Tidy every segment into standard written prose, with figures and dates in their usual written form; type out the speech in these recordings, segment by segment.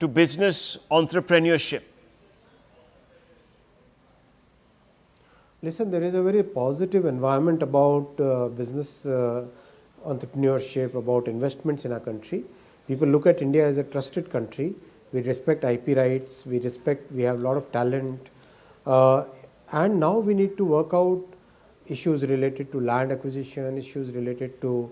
to business entrepreneurship? Listen, there is a very positive environment about business entrepreneurship, about investments in our country. People look at India as a trusted country. We respect IP rights, we have a lot of talent, and now we need to work out issues related to land acquisition, issues related to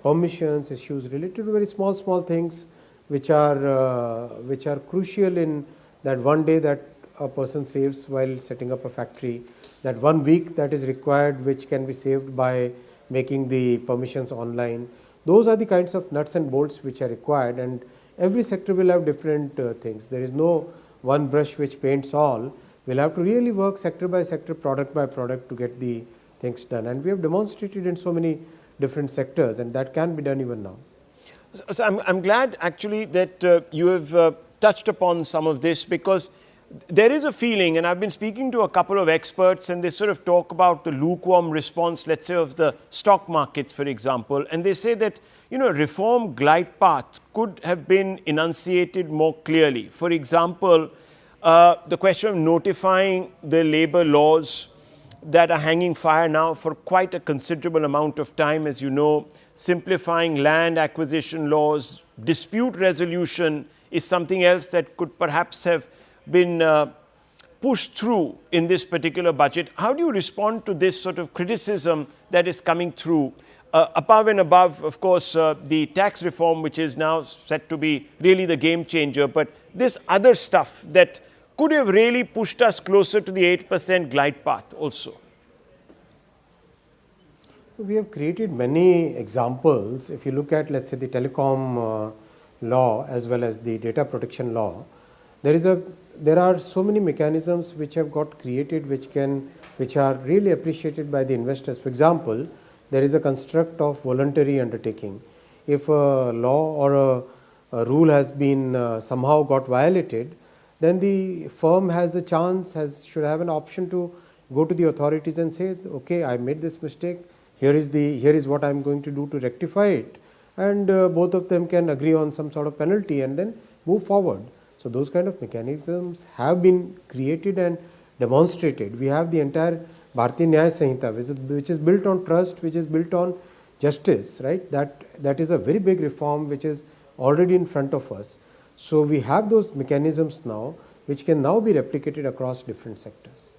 permissions, issues related to very small things which are crucial in that one day that a person saves while setting up a factory, that 1 week that is required which can be saved by making the permissions online. Those are the kinds of nuts and bolts which are required, and every sector will have different things. There is no one brush which paints all. We'll have to really work sector by sector, product by product to get the things done, and we have demonstrated in so many different sectors, and that can be done even now. So I'm glad actually that you have touched upon some of this, because there is a feeling, and I've been speaking to a couple of experts, and they sort of talk about the lukewarm response, let's say, of the stock markets, for example, and they say that, reform glide path could have been enunciated more clearly. For example, the question of notifying the labor laws that are hanging fire now for quite a considerable amount of time, as you know, simplifying land acquisition laws, dispute resolution is something else that could perhaps have been pushed through in this particular budget. How do you respond to this sort of criticism that is coming through? Above and above, of course, the tax reform, which is now set to be really the game changer, but this other stuff that could have really pushed us closer to the 8% glide path also. We have created many examples. If you look at, let's say, the telecom law as well as the data protection law, there are so many mechanisms which have got created which are really appreciated by the investors. For example, there is a construct of voluntary undertaking. If a law or a rule has been somehow got violated, then the firm has a chance, should have an option to go to the authorities and say, okay, I made this mistake, here is what I am going to do to rectify it, and both of them can agree on some sort of penalty and then move forward. So those kind of mechanisms have been created and demonstrated. We have the entire Bharatiya Nyaya Sanhita, which is built on trust, which is built on justice, right? That is a very big reform which is already in front of us. So we have those mechanisms now which can now be replicated across different sectors.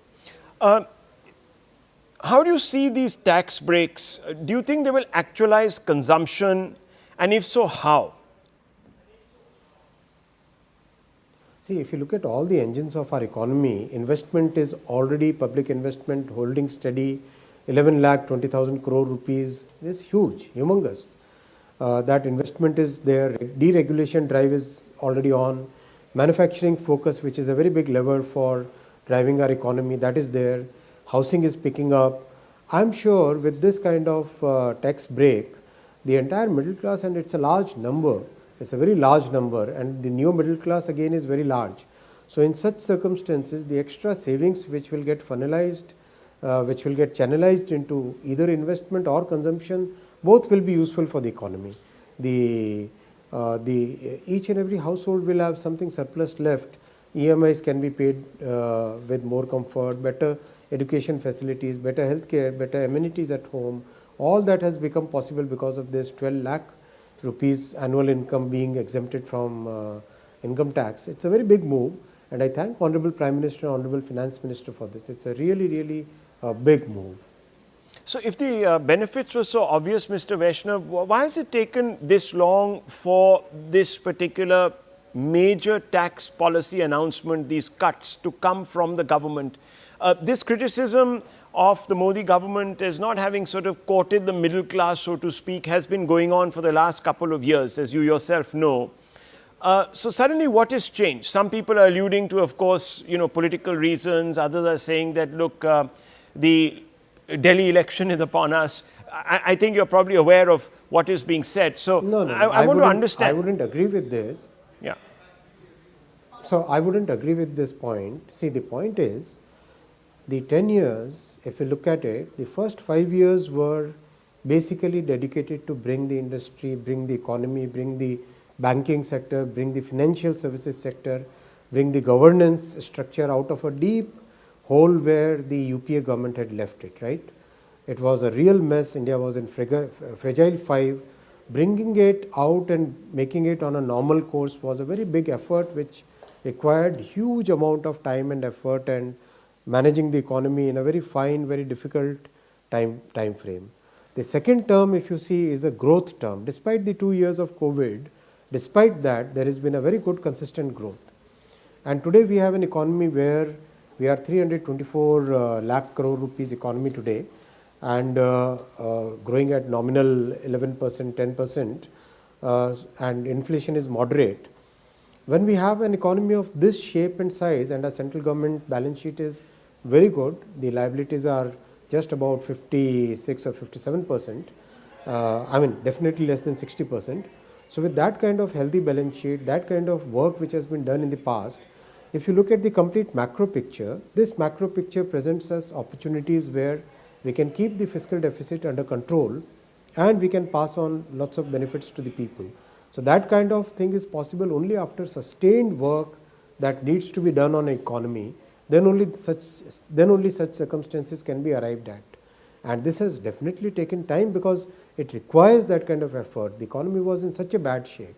How do you see these tax breaks? Do you think they will actualize consumption, and if so, how? See, if you look at all the engines of our economy, investment is already, public investment holding steady, 11,20,000 crore rupees is huge, humongous. That investment is there, deregulation drive is already on, manufacturing focus, which is a very big lever for driving our economy, that is there, housing is picking up. I'm sure with this kind of tax break, the entire middle class, and it's a large number, it's a very large number, and the new middle class again is very large. So in such circumstances, the extra savings which will get funnelized, which will get channelized into either investment or consumption, both will be useful for the economy. Each and every household will have something surplus left. EMIs can be paid with more comfort, better education facilities, better healthcare, better amenities at home. All that has become possible because of this 12 lakh rupees annual income being exempted from income tax. It's a very big move, and I thank Honorable Prime Minister and Honorable Finance Minister for this. It's a really big move. So if the benefits were so obvious, Mr. Vaishnav, why has it taken this long for this particular major tax policy announcement, these cuts, to come from the government? This criticism of the Modi government as not having sort of courted the middle class, so to speak, has been going on for the last couple of years, as you yourself know. So suddenly what has changed? Some people are alluding to, of course, political reasons. Others are saying that, look, the Delhi election is upon us. I think you're probably aware of what is being said. So no. I want to understand. I wouldn't agree with this. Yeah. So I wouldn't agree with this point. See, the point is, the 10 years, if you look at it, the first 5 years were basically dedicated to bring the industry, bring the economy, bring the banking sector, bring the financial services sector, bring the governance structure out of a deep hole where the UPA government had left it, right? It was a real mess. India was in fragile five. Bringing it out and making it on a normal course was a very big effort which required huge amount of time and effort and managing the economy in a very fine, very difficult time frame. The second term, if you see, is a growth term. Despite the 2 years of COVID, despite that, there has been a very good consistent growth. And today we have an economy where we are 324 lakh crore rupees economy today, and growing at nominal 11%, 10%, and inflation is moderate. When we have an economy of this shape and size and our central government balance sheet is very good, the liabilities are just about 56 or 57%, I mean definitely less than 60%. So with that kind of healthy balance sheet, that kind of work which has been done in the past, if you look at the complete macro picture, this macro picture presents us opportunities where we can keep the fiscal deficit under control and we can pass on lots of benefits to the people. So that kind of thing is possible only after sustained work that needs to be done on an economy. Then only such circumstances can be arrived at. And this has definitely taken time because it requires that kind of effort. The economy was in such a bad shape.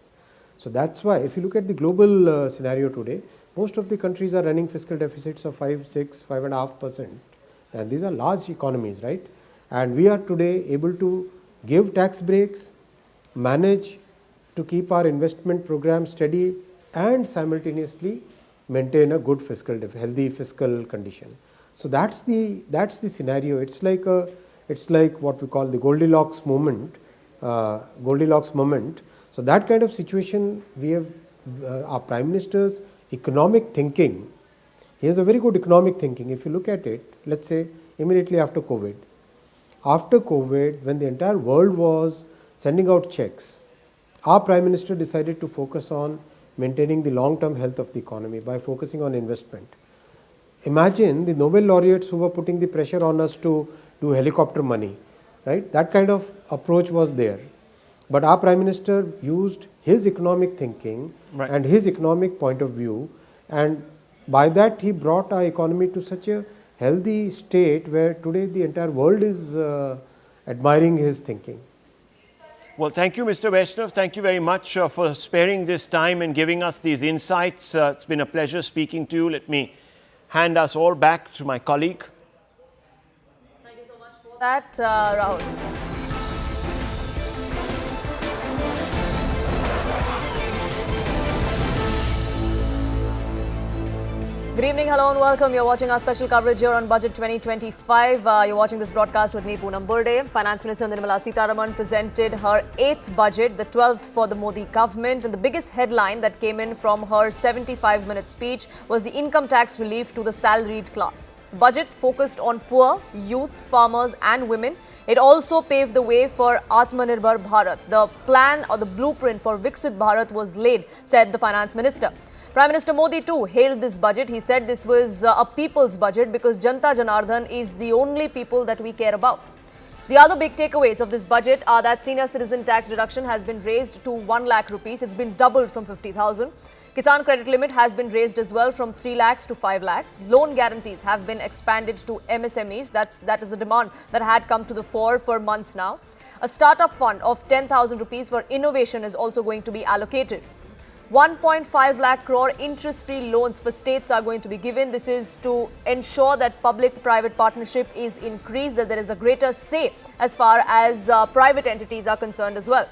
So that's why if you look at the global scenario today, most of the countries are running fiscal deficits of 5, 6, 5.5%. And these are large economies, right? And we are today able to give tax breaks, manage to keep our investment program steady, and simultaneously maintain a good healthy fiscal condition. So that's the scenario. It's like what we call the Goldilocks moment. So that kind of situation, we have our Prime Minister's economic thinking. He has a very good economic thinking. If you look at it, let's say immediately after COVID. After COVID, when the entire world was sending out checks, our Prime Minister decided to focus on maintaining the long-term health of the economy by focusing on investment. Imagine the Nobel laureates who were putting the pressure on us to do helicopter money, right? That kind of approach was there. But our Prime Minister used his economic thinking and his economic point of view, and by that he brought our economy to such a healthy state where today the entire world is admiring his thinking. Well, thank you, Mr. Vaishnav. Thank you very much for sparing this time and giving us these insights. It's been a pleasure speaking to you. Let me hand us all back to my colleague. Thank you so much for that, Rahul. Good evening, hello and welcome. You're watching our special coverage here on Budget 2025. You're watching this broadcast with me, Poonam Burde. Finance Minister Nirmala Sitharaman presented her 8th budget, the 12th for the Modi government. And the biggest headline that came in from her 75-minute speech was the income tax relief to the salaried class. The budget focused on poor, youth, farmers and women. It also paved the way for Atmanirbhar Bharat. The plan or the blueprint for Viksit Bharat was laid, said the Finance Minister. Prime Minister Modi too hailed this budget. He said this was a people's budget because Janta Janardhan is the only people that we care about. The other big takeaways of this budget are that senior citizen tax deduction has been raised to 1 lakh rupees. It's been doubled from 50,000. Kisan credit limit has been raised as well from 3 lakhs to 5 lakhs. Loan guarantees have been expanded to MSMEs. That is a demand that had come to the fore for months now. A startup fund of 10,000 rupees for innovation is also going to be allocated. 1.5 lakh crore interest-free loans for states are going to be given. This is to ensure that public-private partnership is increased, that there is a greater say as far as private entities are concerned as well.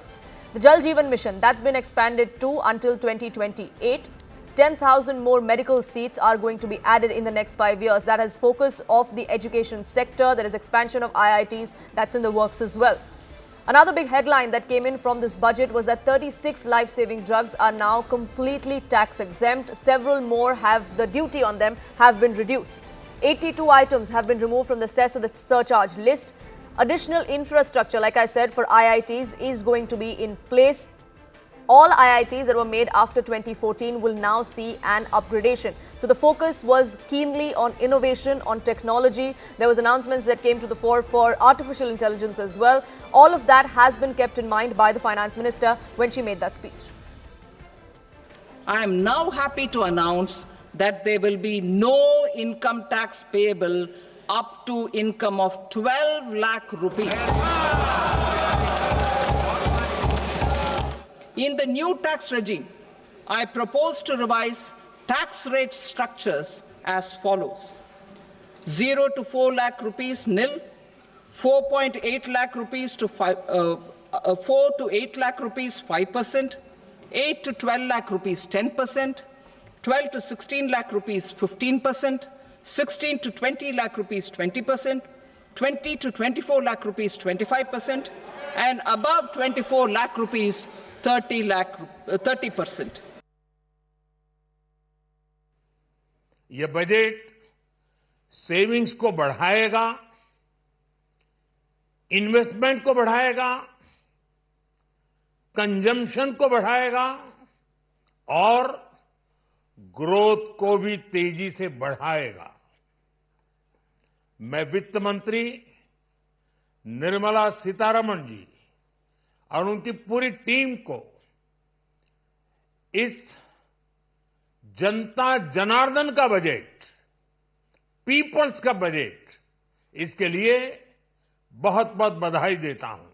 The Jal Jeevan Mission, that's been expanded to until 2028. 10,000 more medical seats are going to be added in the next 5 years. That has focus of the education sector. There is expansion of IITs. That's in the works as well. Another big headline that came in from this budget was that 36 life-saving drugs are now completely tax exempt. Several more the duty on them have been reduced. 82 items have been removed from the cess of the surcharge list. Additional infrastructure, like I said, for IITs is going to be in place. All IITs that were made after 2014 will now see an upgradation. So the focus was keenly on innovation, on technology. There was announcements that came to the fore for artificial intelligence as well. All of that has been kept in mind by the Finance Minister when she made that speech. I am now happy to announce that there will be no income tax payable up to income of 12 lakh rupees. In the new tax regime, I propose to revise tax rate structures as follows: 0 to 4 lakh rupees nil, 4.8 lakh rupees to 4 to 8 lakh rupees 5%, 8 to 12 lakh rupees 10%, 12 to 16 lakh rupees 15%, 16 to 20 lakh rupees 20%, 20 to 24 lakh rupees 25%, and above 24 lakh rupees 30%. यह budget savings को बढ़ाएगा, investment को बढ़ाएगा, consumption को बढ़ाएगा और growth को भी तेजी से बढ़ाएगा। मैं वित्त मंत्री निर्मला सीतारमण जी और उनकी पूरी टीम को इस जनता जनार्दन का बजट, पीपल्स का बजट, इसके लिए बहुत बहुत बधाई देता हूं।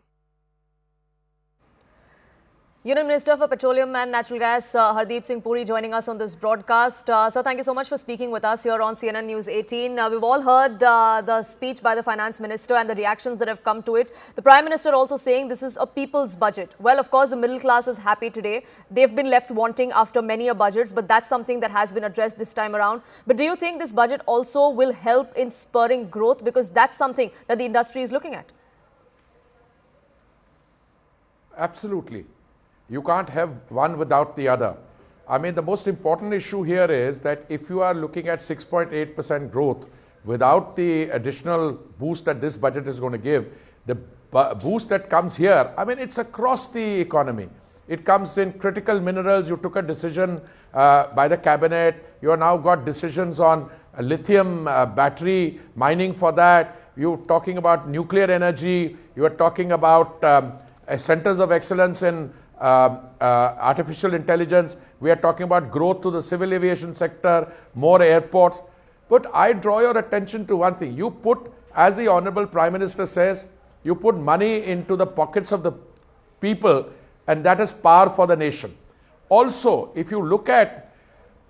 Union Minister for Petroleum and Natural Gas, Hardeep Singh Puri, joining us on this broadcast. Sir, thank you so much for speaking with us here on CNN News 18. We've all heard the speech by the Finance Minister and the reactions that have come to it. The Prime Minister also saying this is a people's budget. Well, of course, the middle class is happy today. They've been left wanting after many a budgets, but that's something that has been addressed this time around. But do you think this budget also will help in spurring growth? Because that's something that the industry is looking at. Absolutely. You can't have one without the other. I mean, the most important issue here is that if you are looking at 6.8% growth without the additional boost that this budget is going to give, the boost that comes here, I mean, it's across the economy. It comes in critical minerals. You took a decision by the cabinet. You have now got decisions on lithium battery mining for that. You're talking about nuclear energy. You are talking about centers of excellence in artificial intelligence. We are talking about growth to the civil aviation sector, more airports. But I draw your attention to one thing. You put, as the Honorable Prime Minister says, you put money into the pockets of the people, and that is power for the nation. Also, if you look at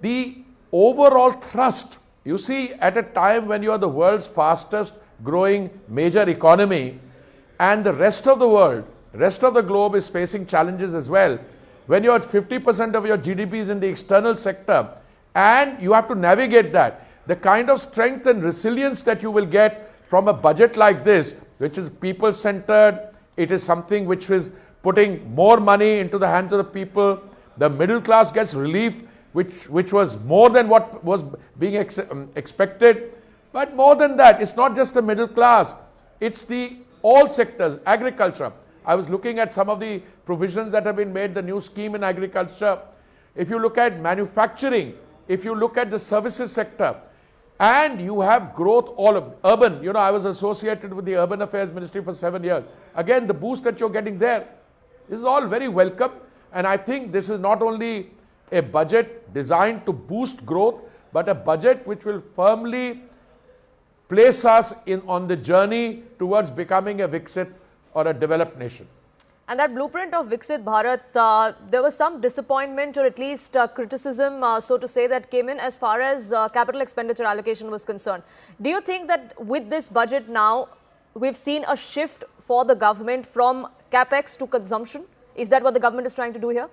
the overall thrust, you see, at a time when you are the world's fastest growing major economy, and the rest of the world, rest of the globe is facing challenges as well. When you're at 50% of your GDP is in the external sector and you have to navigate that, the kind of strength and resilience that you will get from a budget like this, which is people-centered, it is something which is putting more money into the hands of the people. The middle class gets relief, which was more than what was being expected. But more than that, it's not just the middle class, it's the all sectors, agriculture. I was looking at some of the provisions that have been made, the new scheme in agriculture. If you look at manufacturing, if you look at the services sector, and you have growth all of urban. You know, I was associated with the Urban Affairs Ministry for 7 years. Again, the boost that you're getting there, this is all very welcome. And I think this is not only a budget designed to boost growth, but a budget which will firmly place us on the journey towards becoming a Viksit or a developed nation. And that blueprint of Viksit Bharat, there was some disappointment or at least criticism, so to say, that came in as far as capital expenditure allocation was concerned. Do you think that with this budget now, we've seen a shift for the government from capex to consumption? Is that what the government is trying to do here?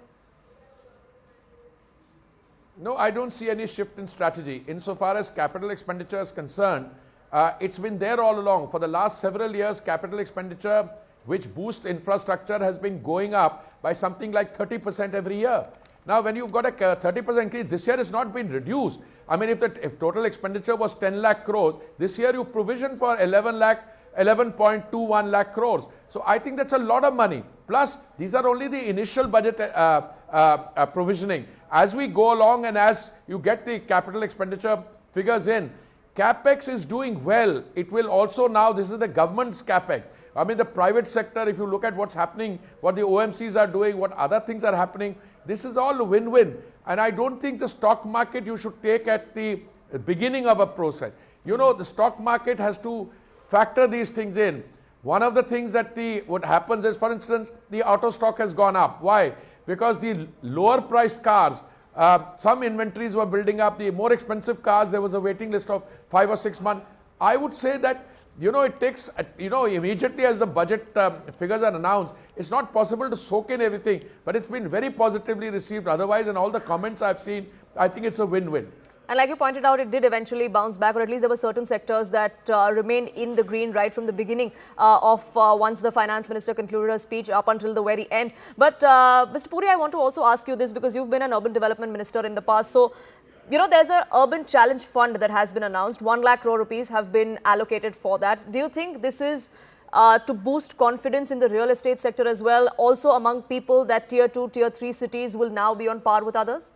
No, I don't see any shift in strategy. Insofar as capital expenditure is concerned, it's been there all along. For the last several years, capital expenditure, which boosts infrastructure, has been going up by something like 30% every year. Now, when you've got a 30% increase, this year it's not been reduced. I mean, if total expenditure was 10 lakh crores, this year you provision for 11.21 lakh crores. So I think that's a lot of money. Plus, these are only the initial budget provisioning. As we go along and as you get the capital expenditure figures in, capex is doing well. It will also now, this is the government's capex. I mean, the private sector, if you look at what's happening, what the OMCs are doing, what other things are happening, this is all win-win. And I don't think the stock market you should take at the beginning of a process. You know, the stock market has to factor these things in. One of the things that what happens is, for instance, the auto stock has gone up. Why? Because the lower priced cars, some inventories were building up. The more expensive cars, there was a waiting list of 5 or 6 months. I would say that, you know, it takes, you know, immediately as the budget figures are announced, it's not possible to soak in everything, but it's been very positively received otherwise, and all the comments I've seen, I think it's a win-win. And like you pointed out, it did eventually bounce back, or at least there were certain sectors that remained in the green right from the beginning of once the finance minister concluded her speech up until the very end. But Mr. Puri, I want to also ask you this because you've been an urban development minister in the past. So, you know, there's an urban challenge fund that has been announced. 1 lakh crore rupees have been allocated for that. Do you think this is to boost confidence in the real estate sector as well, also among people that tier 2, tier 3 cities will now be on par with others?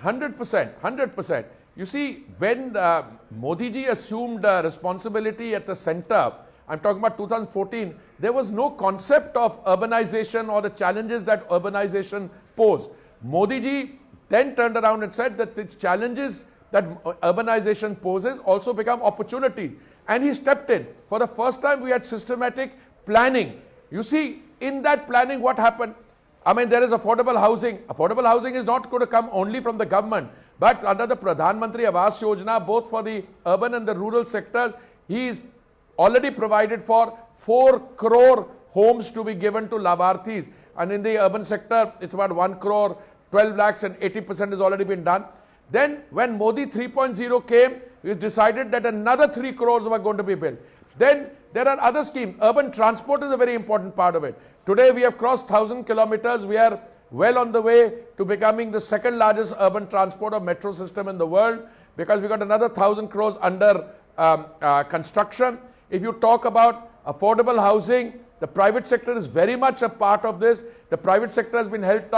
100%, 100%. You see, when Modi ji assumed responsibility at the center, I'm talking about 2014, there was no concept of urbanization or the challenges that urbanization posed. Modi ji then turned around and said that the challenges that urbanization poses also become opportunities. And he stepped in. For the first time, we had systematic planning. You see, in that planning, what happened? I mean, there is affordable housing. Affordable housing is not going to come only from the government, but under the Pradhan Mantri Awas Yojana, both for the urban and the rural sectors, he is already provided for 4 crore homes to be given to Labharthis. And in the urban sector, it's about 1 crore, 12 lakhs, and 80% has already been done. Then when Modi 3.0 came, it decided that another 3 crores were going to be built. Then there are other schemes. Urban transport is a very important part of it. Today we have crossed 1,000 kilometers. We are well on the way to becoming the second largest urban transport or metro system in the world, because we got another 1,000 crores under construction. If you talk about affordable housing, the private sector is very much a part of this. The private sector has been helped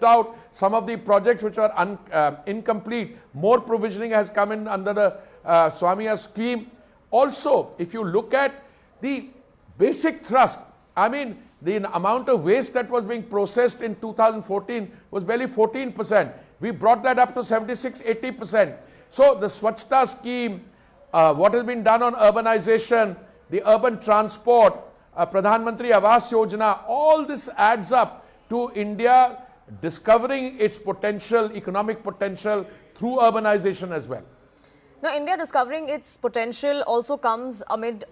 out. Some of the projects which are incomplete, more provisioning has come in under the Swamiya scheme. Also, if you look at the basic thrust, I mean, the amount of waste that was being processed in 2014 was barely 14%. We brought that up to 76-80%. So the Swachhta scheme, what has been done on urbanization, the urban transport, Pradhan Mantri Awas Yojana, all this adds up to India discovering its potential, economic potential through urbanization as well. Now, India discovering its potential also comes amid,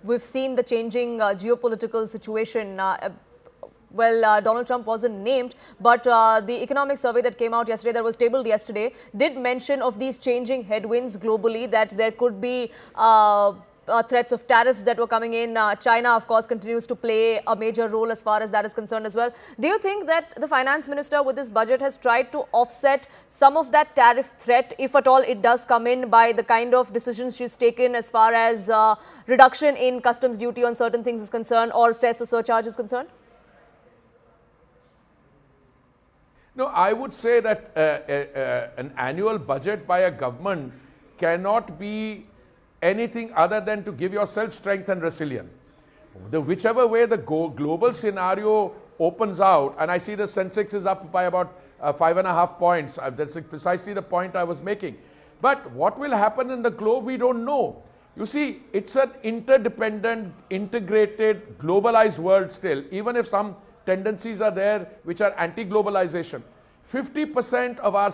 we've seen the changing geopolitical situation. Donald Trump wasn't named, but the economic survey that came out yesterday, that was tabled yesterday, did mention of these changing headwinds globally, that there could be threats of tariffs that were coming in. China, of course, continues to play a major role as far as that is concerned as well. Do you think that the finance minister with this budget has tried to offset some of that tariff threat, if at all it does come in, by the kind of decisions she's taken as far as reduction in customs duty on certain things is concerned, or cess or surcharge is concerned? No, I would say that an annual budget by a government cannot be anything other than to give yourself strength and resilience. Whichever way the global scenario opens out, and I see the Sensex is up by about 5.5 points. That's precisely the point I was making. But what will happen in the globe, we don't know. You see, it's an interdependent, integrated, globalized world still, even if some tendencies are there which are anti-globalization. 50% of our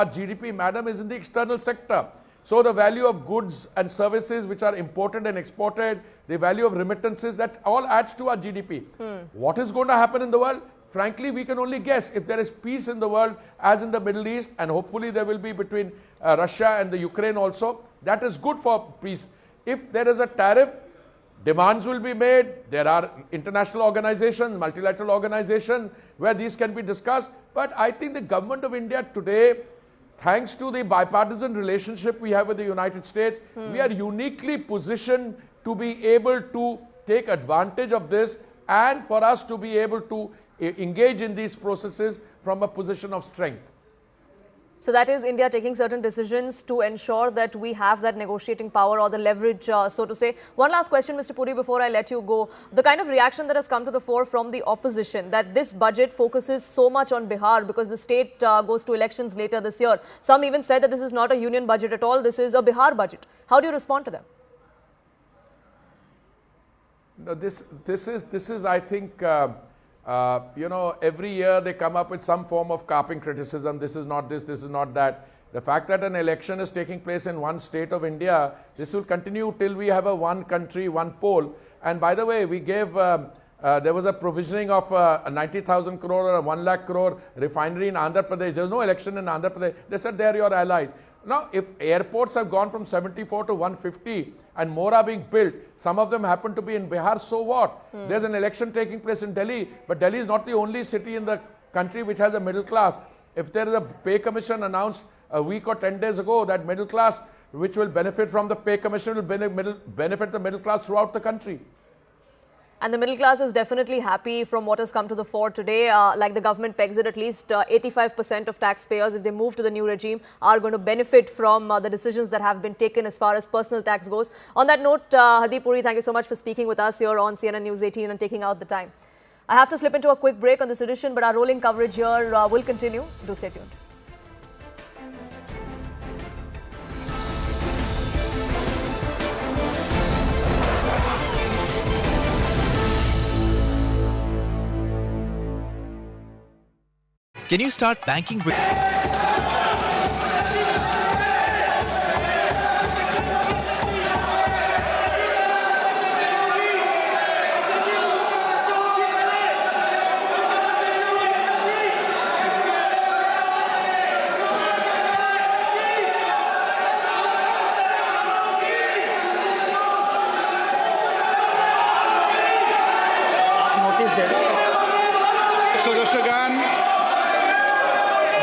GDP, madam, is in the external sector. So the value of goods and services which are imported and exported, the value of remittances, that all adds to our GDP. What is going to happen in the world? Frankly, we can only guess. If there is peace in the world, as in the Middle East, and hopefully there will be between Russia and the Ukraine also, that is good for peace. If there is a tariff, demands will be made. There are international organizations, multilateral organizations where these can be discussed. But I think the government of India today, thanks to the bipartisan relationship we have with the United States, we are uniquely positioned to be able to take advantage of this, and for us to be able to engage in these processes from a position of strength. So that is India taking certain decisions to ensure that we have that negotiating power or the leverage, so to say. One last question, Mr. Puri, before I let you go. The kind of reaction that has come to the fore from the opposition, that this budget focuses so much on Bihar because the state goes to elections later this year. Some even said that this is not a union budget at all, this is a Bihar budget. How do you respond to them? No, this is, I think, every year they come up with some form of carping criticism. This is not this is not that. The fact that an election is taking place in one state of India, this will continue till we have a one country, one poll. And by the way, we gave, there was a provisioning of a 90,000 crore or a 1 lakh crore refinery in Andhra Pradesh. There's no election in Andhra Pradesh. They said they're your allies. Now, if airports have gone from 74 to 150 and more are being built, some of them happen to be in Bihar, so what? There's an election taking place in Delhi, but Delhi is not the only city in the country which has a middle class. If there is a pay commission announced a week or 10 days ago, that middle class which will benefit from the pay commission will benefit the middle class throughout the country. And the middle class is definitely happy from what has come to the fore today. Like the government pegs it, at least 85% of taxpayers, if they move to the new regime, are going to benefit from the decisions that have been taken as far as personal tax goes. On that note, Hardeep Puri, thank you so much for speaking with us here on CNN News 18 and taking out the time. I have to slip into a quick break on this edition, but our rolling coverage here will continue. Do stay tuned. Can you start banking with... सदस्यगण,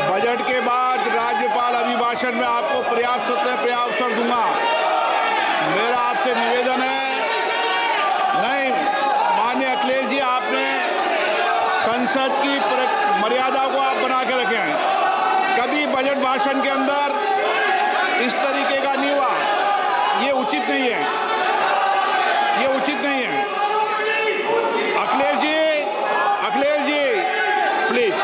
budget के बाद राज्यपाल अभिभाषण में आपको पर्याप्त अवसर दूंगा। मेरा आपसे निवेदन है, नहीं माननीय अखिलेश जी, आपने संसद की मर्यादा को आप बना के रखें। कभी बजट भाषण के अंदर इस तरीके का नहीं हुआ, ये उचित नहीं है, ये उचित नहीं है। अखिलेश जी प्लीज,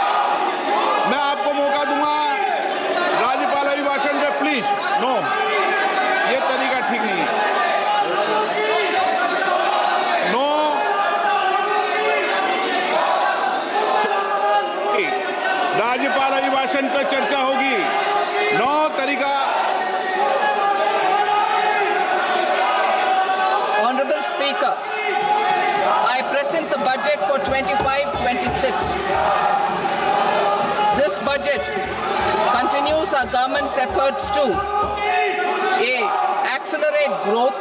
मैं आपको मौका दूंगा राज्यपाल अभिभाषण पे, प्लीज। नो, ये तरीका ठीक नहीं है। नो, राज्यपाल अभिभाषण पे चर्चा होगी। नो तरीका। Honorable Speaker, I present the budget for 25-26. This budget continues our government's efforts to A. Accelerate growth,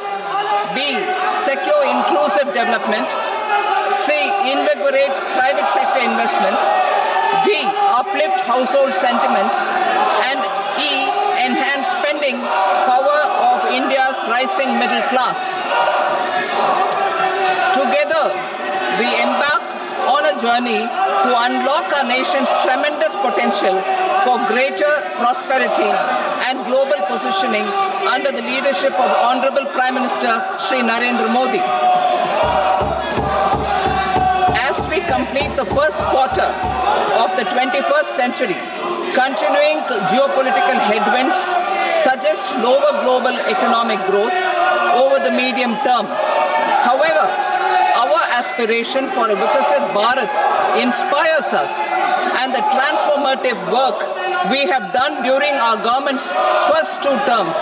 B. Secure inclusive development, C. Invigorate private sector investments, D. Uplift household sentiments, and E. Enhance spending power of India's rising middle class. Together, we embark on a journey to unlock our nation's tremendous potential for greater prosperity and global positioning under the leadership of Honorable Prime Minister Shri Narendra Modi. As we complete the first quarter of the 21st century, continuing geopolitical headwinds suggest lower global economic growth over the medium term. However, our aspiration for a Viksit Bharat inspires us, and the transformative work we have done during our government's first 2 terms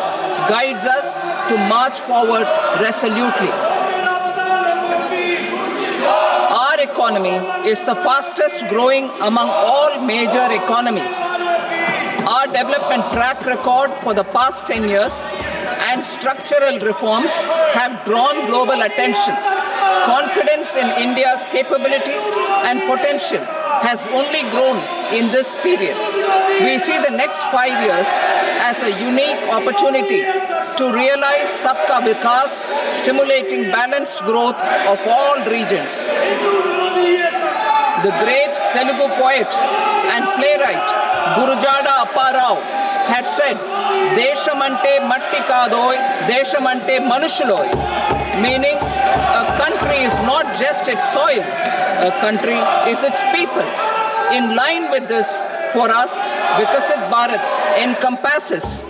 guides us to march forward resolutely. Our economy is the fastest growing among all major economies. Our development track record for the past 10 years and structural reforms have drawn global attention. Confidence in India's capability and potential has only grown in this period. We see the next 5 years as a unique opportunity to realize Sabka Vikas, stimulating balanced growth of all regions. the great Telugu poet and playwright Gurujada Apparao had said, Deshamante matti kadoy, Deshamante manushuloy, meaning a country is not just its soil, a country is its people. In line with this, for us, Viksit Bharat encompasses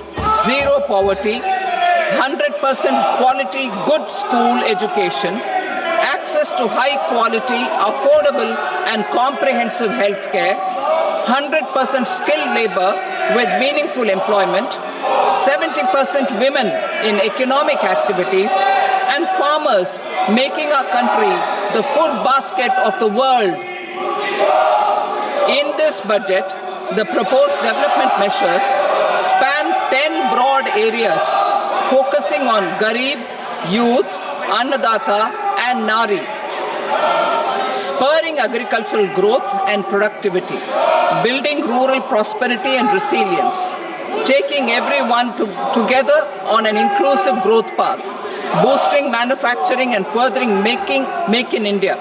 zero poverty, 100% quality good school education, access to high quality, affordable and comprehensive health care, 100% skilled labor with meaningful employment, 70% women in economic activities, and farmers making our country the food basket of the world. In this budget, the proposed development measures span 10 broad areas focusing on Garib, Youth, Annadata and Nari, spurring agricultural growth and productivity, building rural prosperity and resilience, taking everyone together on an inclusive growth path, boosting manufacturing and furthering Make in India,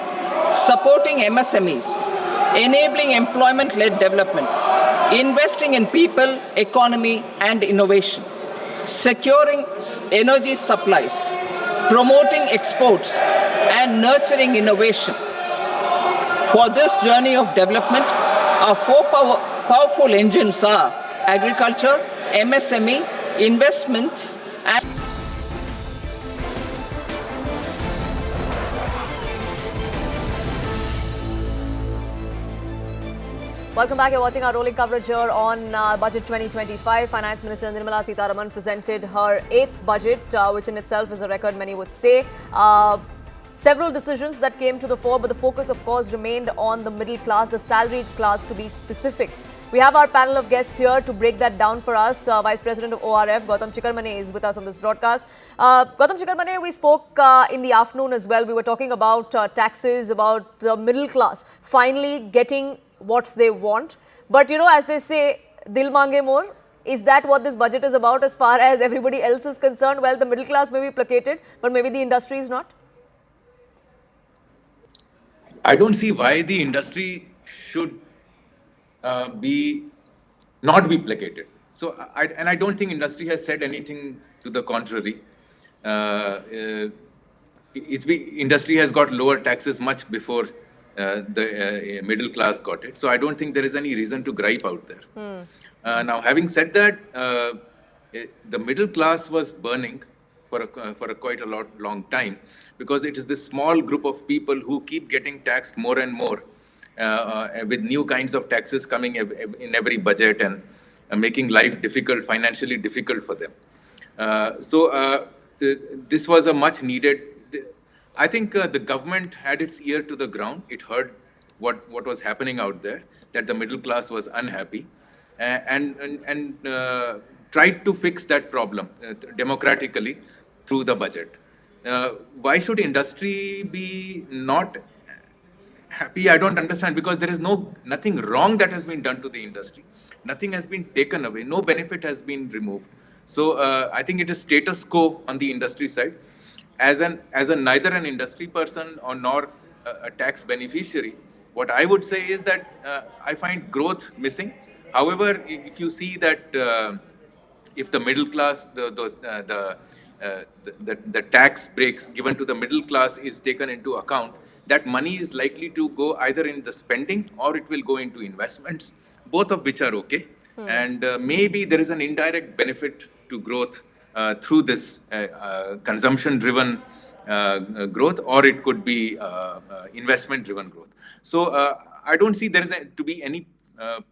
supporting MSMEs, enabling employment-led development, investing in people, economy and innovation, securing energy supplies, promoting exports and nurturing innovation. For this journey of development, our four powerful engines are agriculture, MSME, investments and Welcome back. You're watching our rolling coverage here on Budget 2025. Finance Minister Nirmala Sitharaman presented her 8th budget, which in itself is a record, many would say. Several decisions that came to the fore, but the focus, of course, remained on the middle class, the salaried class to be specific. We have our panel of guests here to break that down for us. Vice President of ORF, Gautam Chikkarmane, is with us on this broadcast. Gautam Chikkarmane, we spoke in the afternoon as well. We were talking about taxes, about the middle class finally getting what they want. But, you know, as they say, dil mange more. Is that what this budget is about as far as everybody else is concerned? Well, the middle class may be placated, but maybe the industry is not. I don't see why the industry should not be placated. So, I don't think industry has said anything to the contrary. Industry has got lower taxes much before the middle class got it. So I don't think there is any reason to gripe out there. Now, having said that, the middle class was burning for quite a long time, because it is this small group of people who keep getting taxed more and more with new kinds of taxes coming in every budget and making life difficult, financially difficult for them. This was a much needed. I think the government had its ear to the ground. It heard what was happening out there, that the middle class was unhappy, and tried to fix that problem democratically through the budget. Why should industry be not happy? I don't understand, because there is nothing wrong that has been done to the industry. Nothing has been taken away. No benefit has been removed. So I think it is status quo on the industry side. As neither an industry person nor a tax beneficiary, what I would say is that I find growth missing. However, if you see that if the middle class, the tax breaks given to the middle class is taken into account, that money is likely to go either in the spending or it will go into investments, both of which are okay. And maybe there is an indirect benefit to growth through this consumption-driven growth, or it could be investment-driven growth. So I don't see there is to be any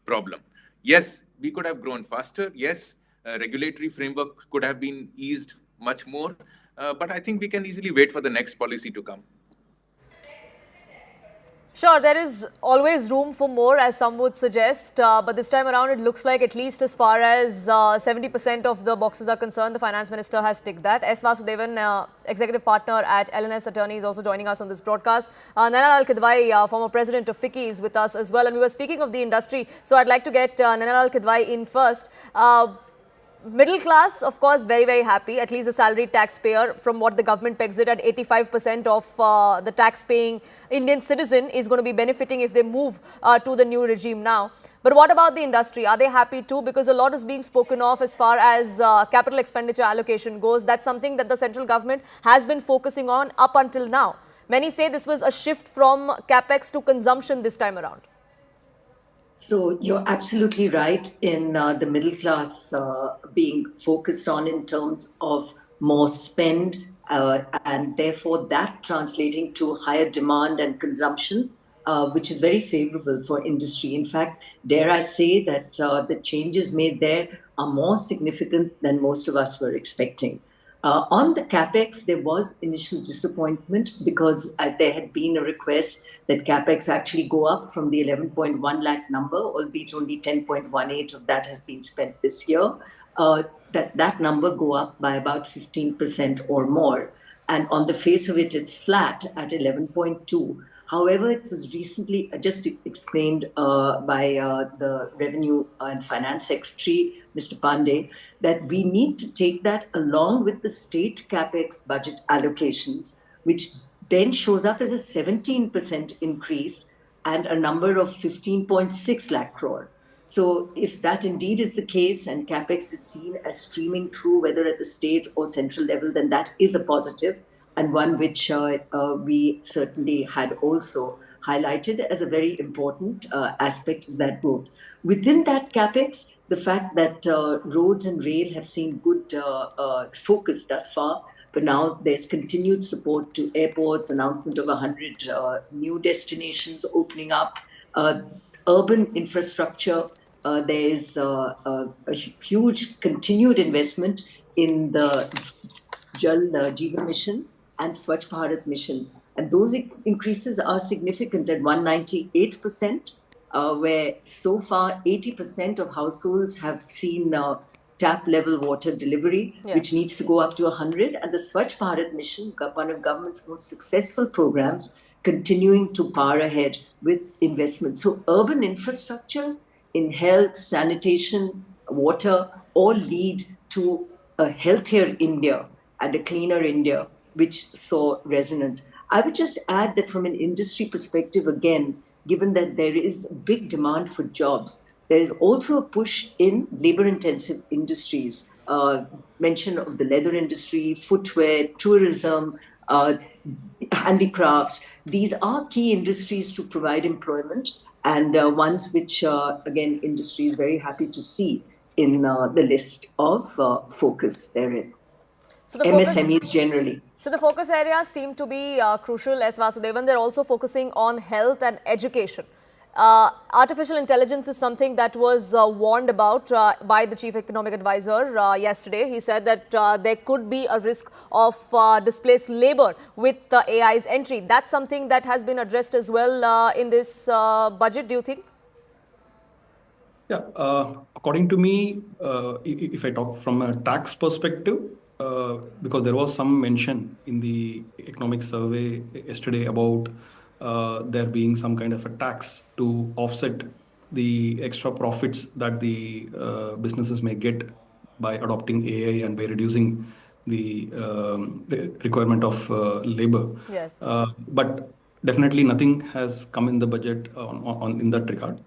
problem. Yes, we could have grown faster. Yes, regulatory framework could have been eased much more. But I think we can easily wait for the next policy to come. Sure, there is always room for more, as some would suggest, but this time around it looks like, at least as far as 70% of the boxes are concerned, the Finance Minister has ticked that. S. Vasudevan, Executive Partner at LNS Attorney, is also joining us on this broadcast. Nainal Kidwai, former President of FICCI, is with us as well, and we were speaking of the industry, so I'd like to get Nainal Kidwai in first. Middle class, of course, very, very happy. At least the salaried taxpayer, from what the government pegs it at 85% of the tax-paying Indian citizen is going to be benefiting if they move to the new regime now. But what about the industry? Are they happy too? Because a lot is being spoken of as far as capital expenditure allocation goes. That's something that the central government has been focusing on up until now. Many say this was a shift from capex to consumption this time around. So you're absolutely right in the middle class being focused on in terms of more spend and therefore that translating to higher demand and consumption, which is very favorable for industry. In fact, dare I say that the changes made there are more significant than most of us were expecting. On the capex, there was initial disappointment because there had been a request that capex actually go up from the 11.1 lakh number, albeit only 10.18 of that has been spent this year. That number go up by about 15% or more. And on the face of it, it's flat at 11.2. However, it was recently just explained by the Revenue and Finance Secretary, Mr. Pandey, that we need to take that along with the state capex budget allocations, which then shows up as a 17% increase and a number of 15.6 lakh crore. So if that indeed is the case and capex is seen as streaming through, whether at the state or central level, then that is a positive, and one which we certainly had also highlighted as a very important aspect of that growth. Within that capex, the fact that roads and rail have seen good focus thus far, but now there's continued support to airports, announcement of 100 new destinations opening up, urban infrastructure. There's a huge continued investment in the Jal Jeevan Mission and Swachh Bharat Mission. And those increases are significant at 198%, where so far 80% of households have seen tap level water delivery, which needs to go up to 100. And the Swachh Bharat Mission, one of government's most successful programs, continuing to power ahead with investment. So urban infrastructure in health, sanitation, water, all lead to a healthier India and a cleaner India, which saw resonance. I would just add that from an industry perspective, again, given that there is big demand for jobs, there is also a push in labor-intensive industries. Mention of the leather industry, footwear, tourism, handicrafts. These are key industries to provide employment and ones which, again, industry is very happy to see in the list of focus therein. So the MSMEs generally. So the focus areas seem to be crucial, as Vasudevan. They're also focusing on health and education. Artificial intelligence is something that was warned about by the Chief Economic Advisor yesterday. He said that there could be a risk of displaced labor with AI's entry. That's something that has been addressed as well in this budget, do you think? Yeah, according to me, if I talk from a tax perspective, because there was some mention in the economic survey yesterday about there being some kind of a tax to offset the extra profits that the businesses may get by adopting AI and by reducing the requirement of labor. Yes. But definitely nothing has come in the budget in that regard.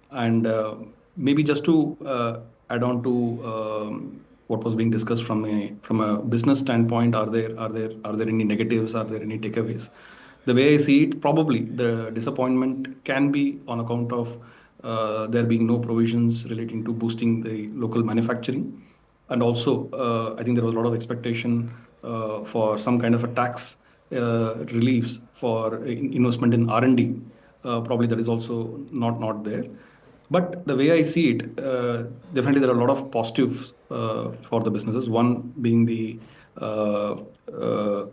And maybe just to add on to what was being discussed from a business standpoint, are there any negatives? Are there any takeaways? The way I see it, probably the disappointment can be on account of there being no provisions relating to boosting the local manufacturing. And also, I think there was a lot of expectation for some kind of a tax reliefs for investment in R&D. Probably that is also not there. But the way I see it, definitely there are a lot of positives for the businesses. One being the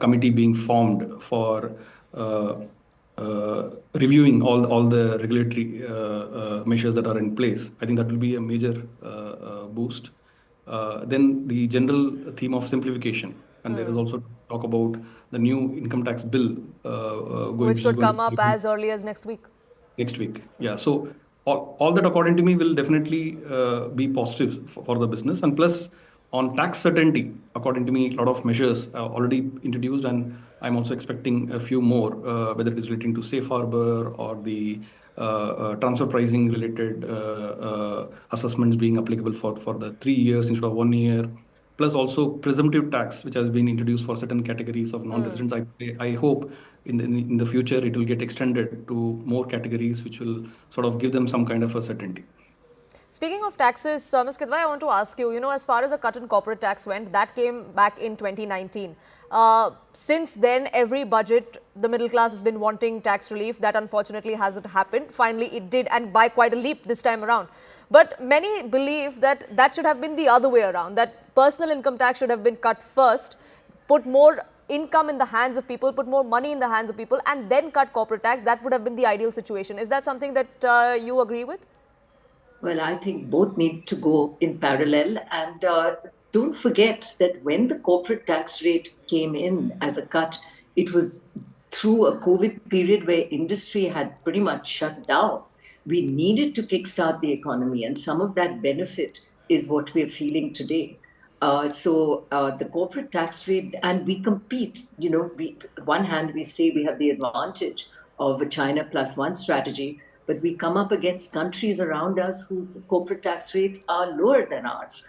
committee being formed for reviewing all the regulatory measures that are in place. I think that will be a major boost. Then the general theme of simplification. And there is also talk about the new income tax bill. Which could come up as early as next week. Next week, yeah. So all that, according to me, will definitely be positive for the business. And plus, On tax certainty, according to me, a lot of measures are already introduced, and I'm also expecting a few more, whether it is relating to safe harbor or the transfer pricing related assessments being applicable for the 3 years instead of 1 year. Plus also presumptive tax, which has been introduced for certain categories of non-residents. I hope in the future it will get extended to more categories, which will sort of give them some kind of a certainty. Speaking of taxes, Ms. Kidwai, I want to ask you, as far as a cut in corporate tax went, that came back in 2019. Since then, every budget, the middle class has been wanting tax relief. That unfortunately hasn't happened. Finally, it did, and by quite a leap this time around. But many believe that that should have been the other way around, that personal income tax should have been cut first, put more income in the hands of people, put more money in the hands of people, and then cut corporate tax. That would have been the ideal situation. Is that something that you agree with? Well, I think both need to go in parallel. And don't forget that when the corporate tax rate came in as a cut, it was through a COVID period where industry had pretty much shut down. We needed to kickstart the economy, and some of that benefit is what we're feeling today. The corporate tax rate, and we compete, one hand we say we have the advantage of a China plus one strategy, but we come up against countries around us whose corporate tax rates are lower than ours.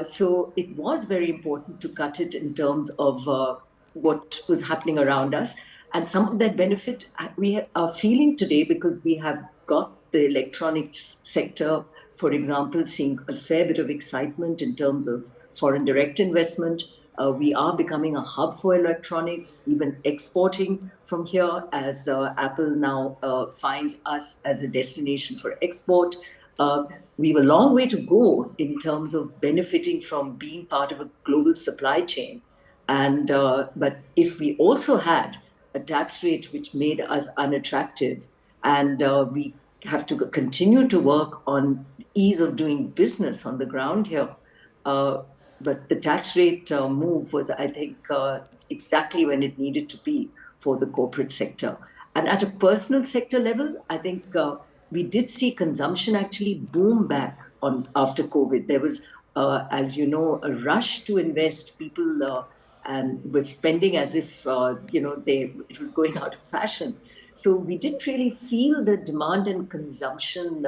So it was very important to cut it in terms of what was happening around us. And some of that benefit we are feeling today because we have got the electronics sector, for example, seeing a fair bit of excitement in terms of foreign direct investment. We are becoming a hub for electronics, even exporting from here as Apple now finds us as a destination for export. We have a long way to go in terms of benefiting from being part of a global supply chain. And but if we also had a tax rate which made us unattractive, and we have to continue to work on ease of doing business on the ground here. But the tax rate move was, I think, exactly when it needed to be for the corporate sector. And at a personal sector level, I think we did see consumption actually boom back after COVID. There was, as you know, a rush to invest. People and were spending as if it was going out of fashion. So we didn't really feel the demand and consumption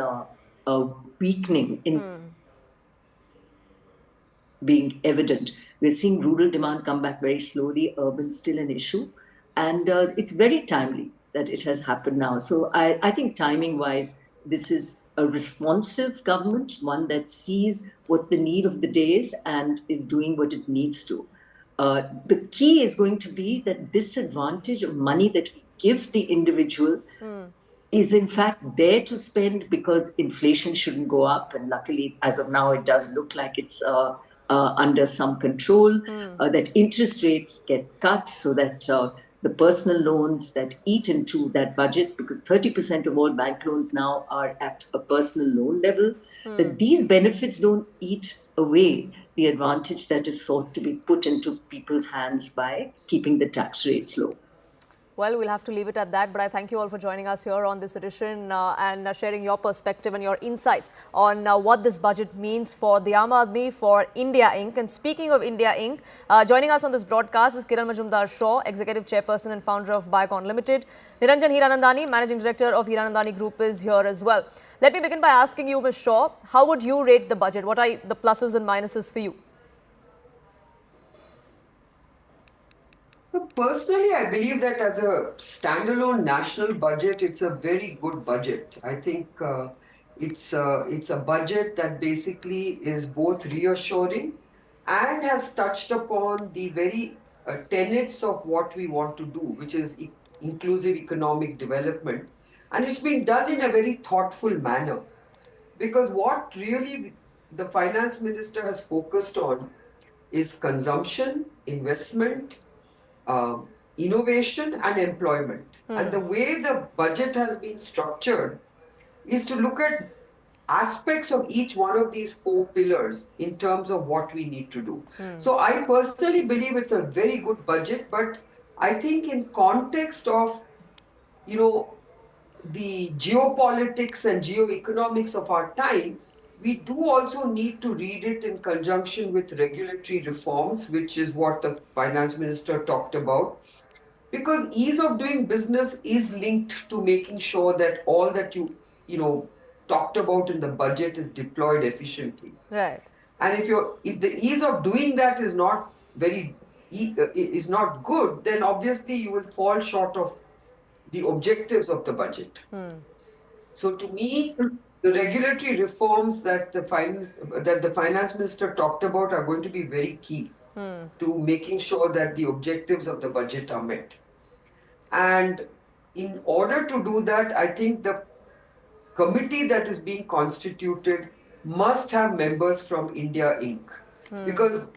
weakening in being evident. We're seeing rural demand come back very slowly, urban still an issue. And it's very timely that it has happened now. So I think timing-wise, this is a responsive government, one that sees what the need of the day is and is doing what it needs to. The key is going to be that this advantage of money that we give the individual is in fact there to spend because inflation shouldn't go up. And luckily, as of now, it does look like it's under some control, that interest rates get cut so that the personal loans that eat into that budget, because 30% of all bank loans now are at a personal loan level, that these benefits don't eat away the advantage that is sought to be put into people's hands by keeping the tax rates low. Well, we'll have to leave it at that, but I thank you all for joining us here on this edition and sharing your perspective and your insights on what this budget means for the Aam Aadmi, for India Inc. And speaking of India Inc., joining us on this broadcast is Kiran Majumdar-Shaw, Executive Chairperson and Founder of Biocon Limited. Niranjan Hiranandani, Managing Director of Hiranandani Group, is here as well. Let me begin by asking you, Ms. Shaw, how would you rate the budget? What are the pluses and minuses for you? Personally, I believe that as a standalone national budget, it's a very good budget. I think it's a budget that basically is both reassuring and has touched upon the very tenets of what we want to do, which is inclusive economic development. And it's been done in a very thoughtful manner. Because what really the finance minister has focused on is consumption, investment, innovation and employment. And the way the budget has been structured is to look at aspects of each one of these four pillars in terms of what we need to do. So I personally believe it's a very good budget, but I think in context of, the geopolitics and geoeconomics of our time, we do also need to read it in conjunction with regulatory reforms, which is what the finance minister talked about. Because ease of doing business is linked to making sure that all that you know, talked about in the budget is deployed efficiently. Right. And if the ease of doing that is not is not good, then obviously you will fall short of the objectives of the budget. So to me, the regulatory reforms that the finance minister talked about are going to be very key to making sure that the objectives of the budget are met. And in order to do that, I think the committee that is being constituted must have members from India Inc. Because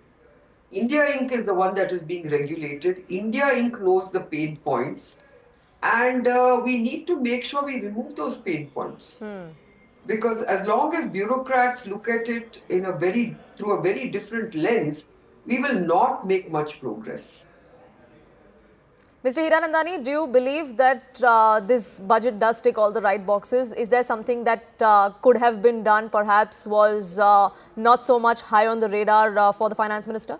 India Inc. is the one that is being regulated. India Inc. knows the pain points, and we need to make sure we remove those pain points. Because as long as bureaucrats look at it through a very different lens, we will not make much progress. Mr. Hiranandani, do you believe that this budget does tick all the right boxes? Is there something that could have been done, perhaps was not so much high on the radar for the finance minister?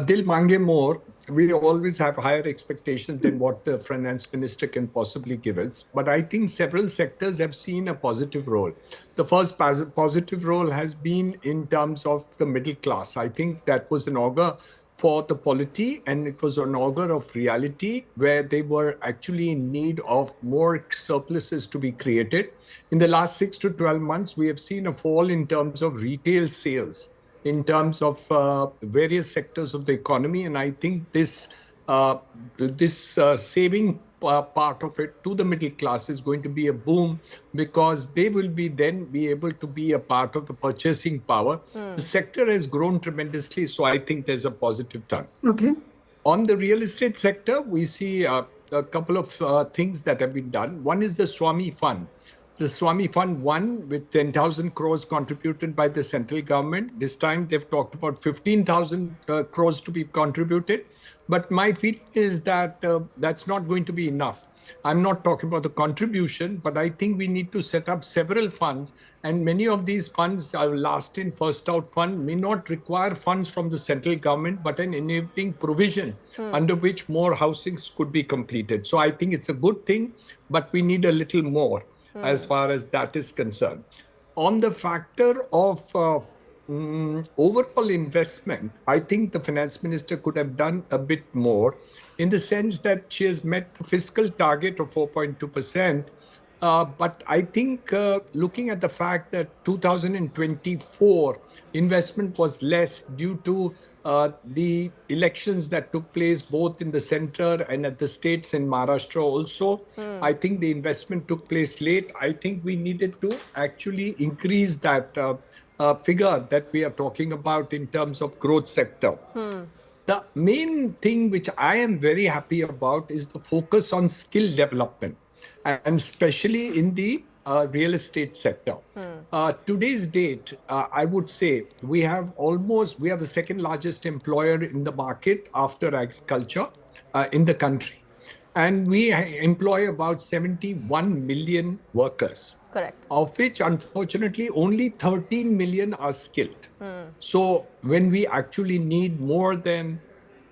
Dil mange more. We always have higher expectations than what the finance minister can possibly give us. But I think several sectors have seen a positive role. The first positive role has been in terms of the middle class. I think that was an augur for the polity, and it was an augur of reality where they were actually in need of more surpluses to be created. In the last 6 to 12 months, we have seen a fall in terms of retail sales, in terms of various sectors of the economy. And I think this saving part of it to the middle class is going to be a boom, because they will then be able to be a part of the purchasing power. The sector has grown tremendously, so I think there's a positive turn. Okay. On the real estate sector, we see a couple of things that have been done. One is the Swami Fund. The Swami Fund 1 with 10,000 crores contributed by the central government. This time they've talked about 15,000 crores to be contributed. But my feeling is that that's not going to be enough. I'm not talking about the contribution, but I think we need to set up several funds. And many of these funds, our last in, first out fund, may not require funds from the central government, but an enabling provision under which more housings could be completed. So I think it's a good thing, but we need a little more as far as that is concerned. On the factor of overall investment, I think the finance minister could have done a bit more, in the sense that she has met the fiscal target of 4.2%. But I think looking at the fact that 2024 investment was less due to the elections that took place both in the center and at the states in Maharashtra also. I think the investment took place late. I think we needed to actually increase that figure that we are talking about in terms of growth sector. The main thing which I am very happy about is the focus on skill development, and especially in the real estate sector. Today's date, I would say we are the second largest employer in the market after agriculture in the country. And we employ about 71 million workers. Correct. Of which, unfortunately, only 13 million are skilled. So when we actually need more than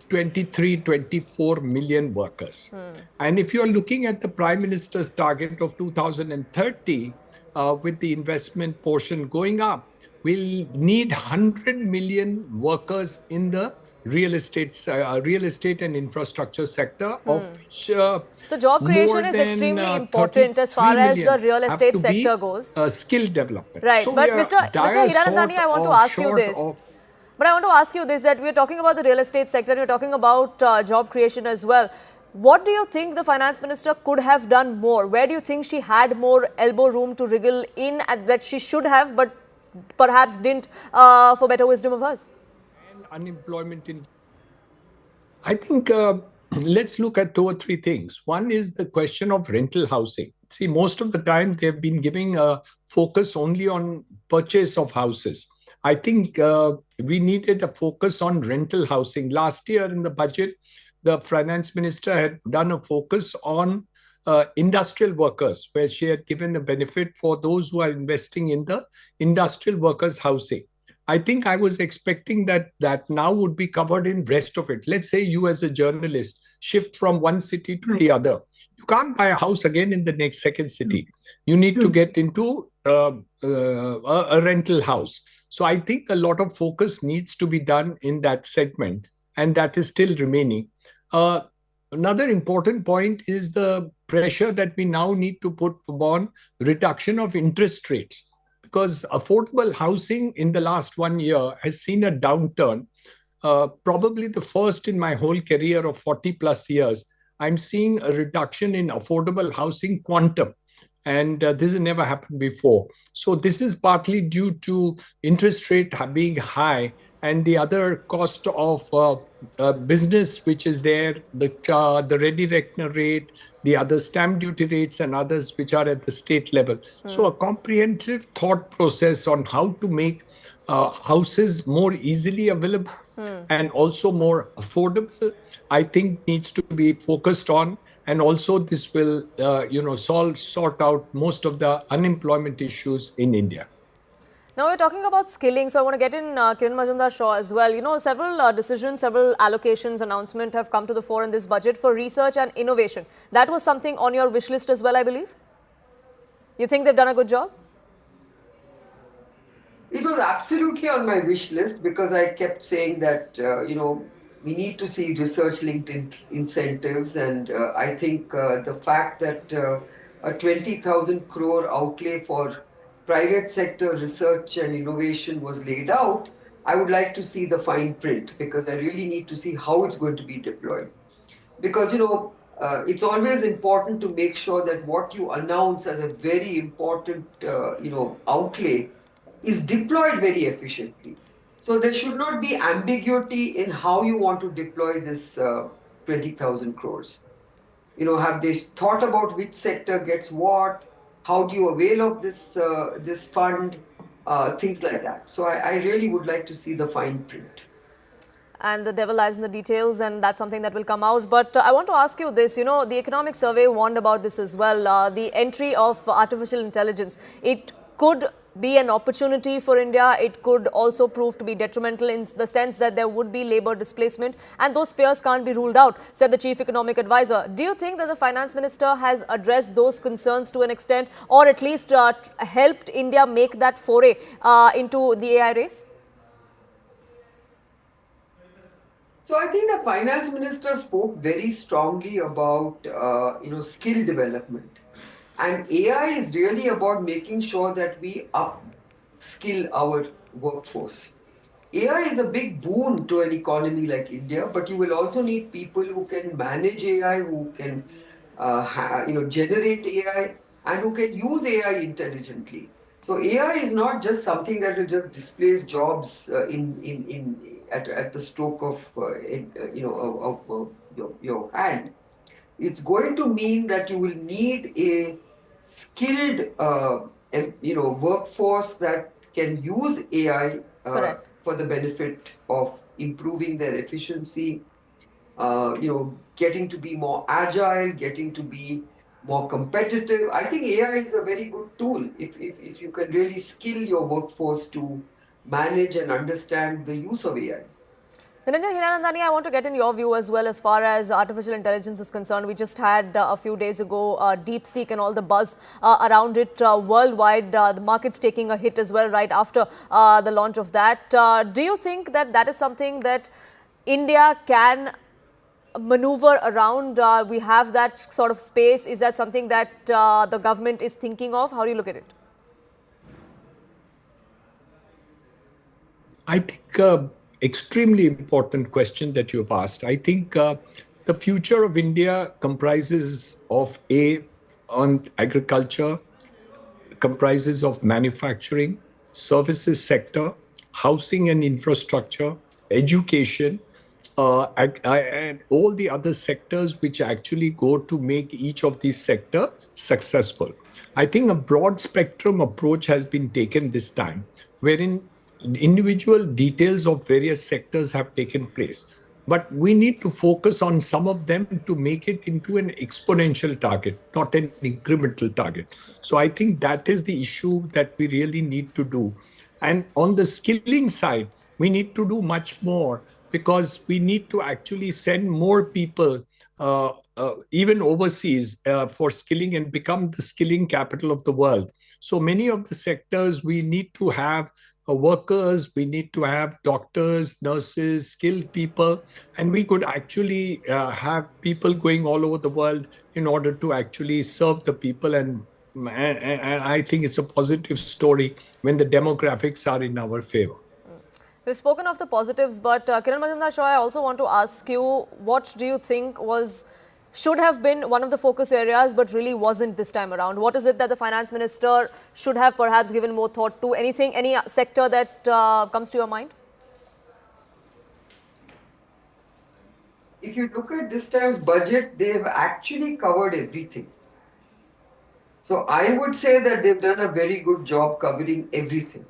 23, 24 million workers. And if you're looking at the Prime Minister's target of 2030, with the investment portion going up, we'll need 100 million workers in the real estate and infrastructure sector, of which so job creation is extremely important as far as the real estate sector goes. Skill development. Right, So but we are Mr. Hiranandani, I want to ask you this. But I want to ask you this, that we're talking about the real estate sector, we're talking about job creation as well. What do you think the finance minister could have done more? Where do you think she had more elbow room to wriggle in that she should have, but perhaps didn't for better wisdom of hers? And unemployment in... I think let's look at 2 or 3 things. One is the question of rental housing. See, most of the time they've been giving a focus only on purchase of houses. I think we needed a focus on rental housing. Last year in the budget, the finance minister had done a focus on industrial workers, where she had given a benefit for those who are investing in the industrial workers' housing. I think I was expecting that now would be covered in rest of it. Let's say you as a journalist shift from one city to the other. You can't buy a house again in the next second city. You need to get into a rental house. So I think a lot of focus needs to be done in that segment, and that is still remaining. Another important point is the pressure that we now need to put upon reduction of interest rates, because affordable housing in the last 1 year has seen a downturn, probably the first in my whole career of 40 plus years. I'm seeing a reduction in affordable housing quantum. And this has never happened before. So this is partly due to interest rate being high and the other cost of business which is there, the ready reckoner rate, the other stamp duty rates and others which are at the state level. So a comprehensive thought process on how to make houses more easily available and also more affordable, I think needs to be focused on. And also this will, sort out most of the unemployment issues in India. Now we're talking about skilling, so I want to get in Kiran Majumdar-Shaw as well. You know, several decisions, several allocations, announcement have come to the fore in this budget for research and innovation. That was something on your wish list as well, I believe? You think they've done a good job? It was absolutely on my wish list because I kept saying that, we need to see research-linked incentives, and I think the fact that a 20,000 crore outlay for private sector research and innovation was laid out, I would like to see the fine print because I really need to see how it's going to be deployed. Because, it's always important to make sure that what you announce as a very important, outlay is deployed very efficiently. So there should not be ambiguity in how you want to deploy this 20,000 crores. Have they thought about which sector gets what? How do you avail of this fund? Things like that. So I really would like to see the fine print. And the devil lies in the details, and that's something that will come out. But I want to ask you this, the economic survey warned about this as well. The entry of artificial intelligence, it could be an opportunity for India. It could also prove to be detrimental in the sense that there would be labor displacement, and those fears can't be ruled out, said the chief economic advisor. Do you think that the finance minister has addressed those concerns to an extent, or at least helped India make that foray into the AI race? So I think the finance minister spoke very strongly about, skill development. And AI is really about making sure that we upskill our workforce. AI is a big boon to an economy like India, but you will also need people who can manage AI, who can generate AI, and who can use AI intelligently. So AI is not just something that will just displace jobs at the stroke of your hand. It's going to mean that you will need a skilled workforce that can use AI for the benefit of improving their efficiency, getting to be more agile, getting to be more competitive. I think AI is a very good tool if you can really skill your workforce to manage and understand the use of AI. Niranjan Hiranandani, I want to get in your view as well as far as artificial intelligence is concerned. We just had a few days ago DeepSeek and all the buzz around it worldwide. The market's taking a hit as well right after the launch of that. Do you think that that is something that India can maneuver around? We have that sort of space. Is that something that the government is thinking of? How do you look at it? I think extremely important question that you have asked. I think the future of India comprises of on agriculture, comprises of manufacturing, services sector, housing and infrastructure, education, and all the other sectors which actually go to make each of these sectors successful. I think a broad spectrum approach has been taken this time, wherein individual details of various sectors have taken place. but we need to focus on some of them to make it into an exponential target, not an incremental target. So I think that is the issue that we really need to do. And on the skilling side, we need to do much more, because we need to actually send more people even overseas for skilling and become the skilling capital of the world. So many of the sectors we need to have workers, we need to have doctors, nurses, skilled people, and we could actually have people going all over the world in order to actually serve the people. And I think it's a positive story when the demographics are in our favor. We've spoken of the positives, but Kiran Majumdar-Shaw, I also want to ask you, what do you think should have been one of the focus areas but really wasn't this time around? What is it that the finance minister should have perhaps given more thought to? Anything, any sector that comes to your mind? If you look at this time's budget, they've actually covered everything. So I would say that they've done a very good job covering everything.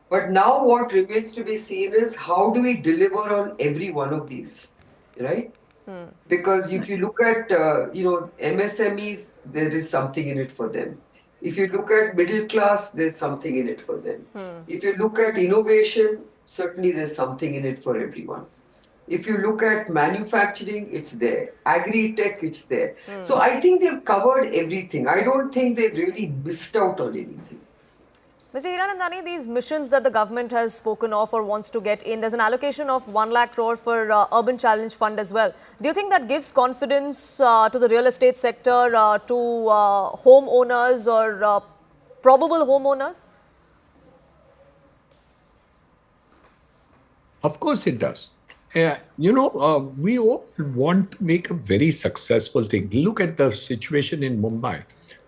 But now what remains to be seen is how do we deliver on every one of these, right? Because if you look at, MSMEs, there is something in it for them. If you look at middle class, there's something in it for them. If you look at innovation, certainly there's something in it for everyone. If you look at manufacturing, it's there. Agri-tech, it's there. So I think they've covered everything. I don't think they've really missed out on anything. Mr. Hiranandani, these missions that the government has spoken of or wants to get in, there's an allocation of 1 lakh crore for Urban Challenge Fund as well. Do you think that gives confidence to the real estate sector, to homeowners or probable homeowners? Of course it does. We all want to make a very successful thing. Look at the situation in Mumbai.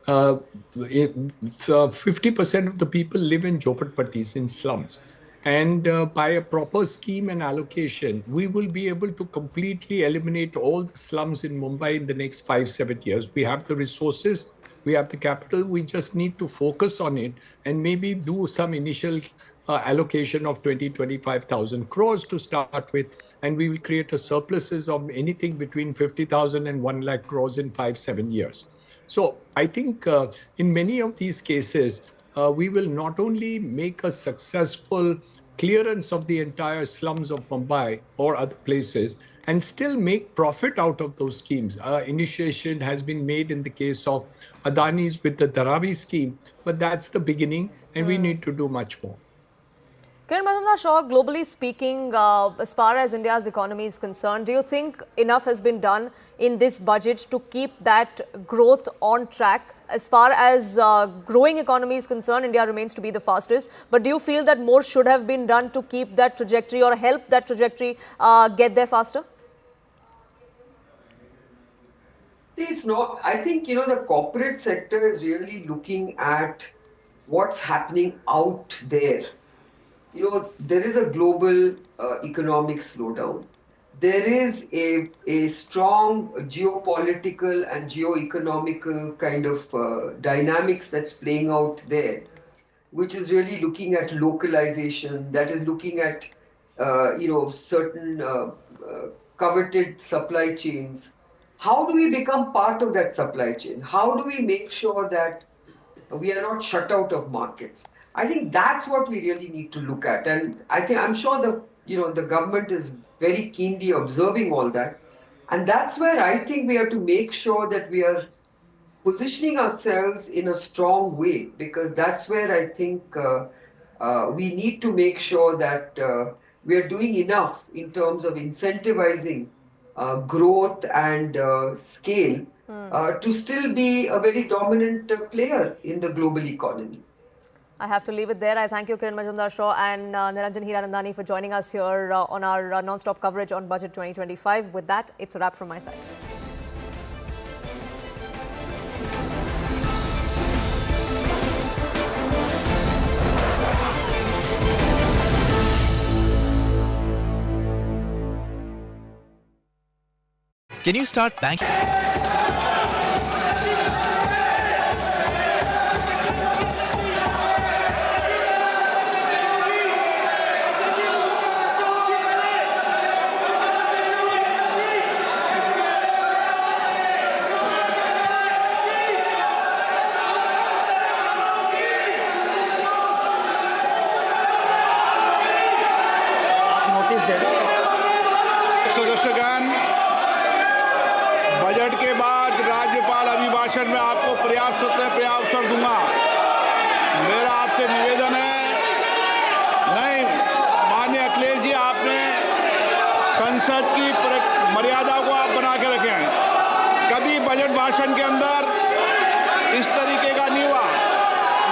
50% of the people live in jhopatpattis, in slums. And by a proper scheme and allocation, we will be able to completely eliminate all the slums in Mumbai in the next 5-7 years. We have the resources, we have the capital, we just need to focus on it and maybe do some initial allocation of 20-25,000 crores to start with, and we will create a surpluses of anything between 50,000 and 1 lakh crores in 5-7 years. So I think in many of these cases, we will not only make a successful clearance of the entire slums of Mumbai or other places and still make profit out of those schemes. Initiation has been made in the case of Adani's with the Dharavi scheme, but that's the beginning and we need to do much more. Kiran Majumdar-Shaw, globally speaking, as far as India's economy is concerned, do you think enough has been done in this budget to keep that growth on track? As far as growing economy is concerned, India remains to be the fastest. But do you feel that more should have been done to keep that trajectory or help that trajectory get there faster? It's not. I think, the corporate sector is really looking at what's happening out there. There is a global economic slowdown. There is a strong geopolitical and geo-economical kind of dynamics that's playing out there, which is really looking at localization, that is looking at, certain coveted supply chains. How do we become part of that supply chain? How do we make sure that we are not shut out of markets? I think that's what we really need to look at. And I'm sure the government is very keenly observing all that. And that's where I think we have to make sure that we are positioning ourselves in a strong way, because that's where I think we need to make sure that we are doing enough in terms of incentivizing growth and scale to still be a very dominant player in the global economy. I have to leave it there. I thank you, Kiran Majumdar-Shaw and Niranjan Hiranandani, for joining us here on our non-stop coverage on Budget 2025. With that, it's a wrap from my side. Can you start banking? भाषण में आपको पर्याप्त अवसर दूंगा। मेरा आपसे निवेदन है, नहीं माननीय अखिलेश जी, आपने संसद की मर्यादा को आप बना के रखे हैं। कभी बजट भाषण के अंदर इस तरीके का नहीं हुआ,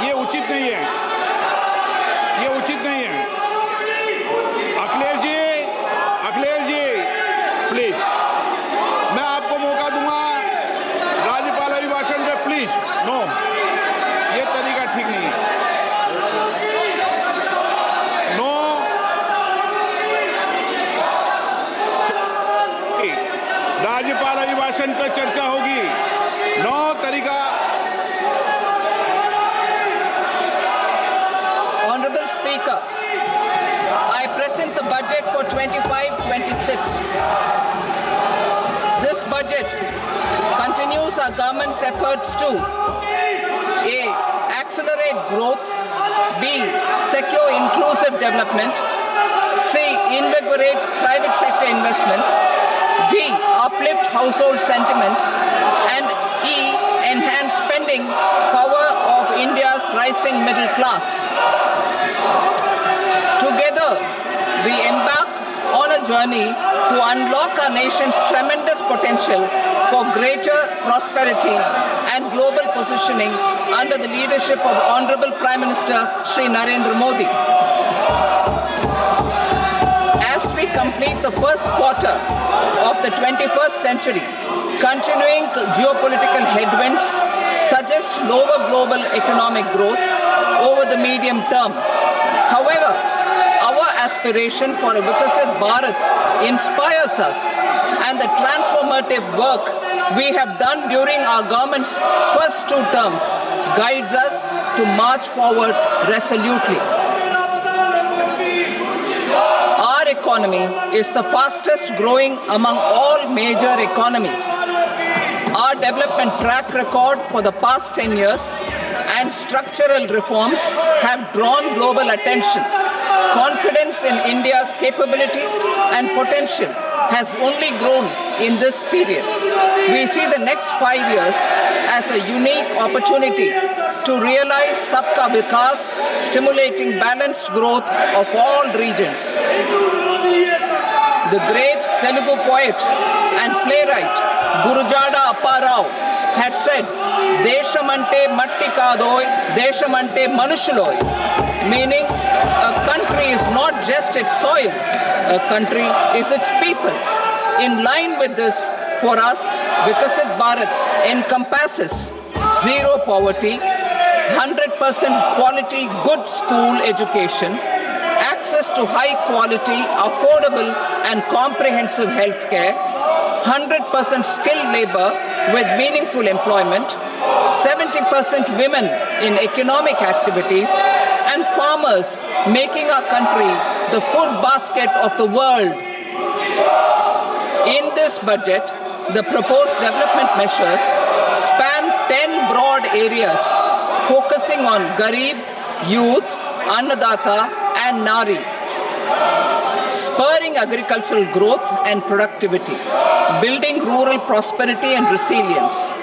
ये उचित नहीं है, ये उचित नहीं है। अखिलेश जी प्लीज, मैं आपको मौका दूंगा राज्यपाल अभिभाषण पे, प्लीज। नो, ये तरीका ठीक नहीं है। नो, राज्यपाल अभिभाषण पे चर्चा होगी। नो तरीका। Honorable Speaker, I present the budget for 25-26. This budget continues our government's efforts to A. Accelerate growth, B. Secure inclusive development, C. Invigorate private sector investments, D. Uplift household sentiments, and E. Enhance spending power of India's rising middle class. Together, we embark on a journey to unlock our nation's tremendous potential for greater prosperity and global positioning under the leadership of Honorable Prime Minister Shri Narendra Modi. As we complete the first quarter of the 21st century, continuing geopolitical headwinds suggest lower global economic growth over the medium term. However, our aspiration for a Viksit Bharat inspires us, and the transformative work we have done during our government's first 2 terms guides us to march forward resolutely. Our economy is the fastest growing among all major economies. Our development track record for the past 10 years and structural reforms have drawn global attention. Confidence in India's capability and potential has only grown in this period. We see the next 5 years as a unique opportunity to realize Sabka Vikas, stimulating balanced growth of all regions. The great Telugu poet and playwright Gurujada Apparao had said, Deshamante matti kadoy, Deshamante manushuloy, meaning a country is not just its soil, a country is its people. In line with this, for us, Viksit Bharat encompasses zero poverty, 100% quality good school education, access to high quality, affordable and comprehensive health care, 100% skilled labor with meaningful employment, 70% women in economic activities, and farmers making our country the food basket of the world. In this budget, the proposed development measures span 10 broad areas focusing on Garib, Youth, Annadata and Nari, spurring agricultural growth and productivity, building rural prosperity and resilience,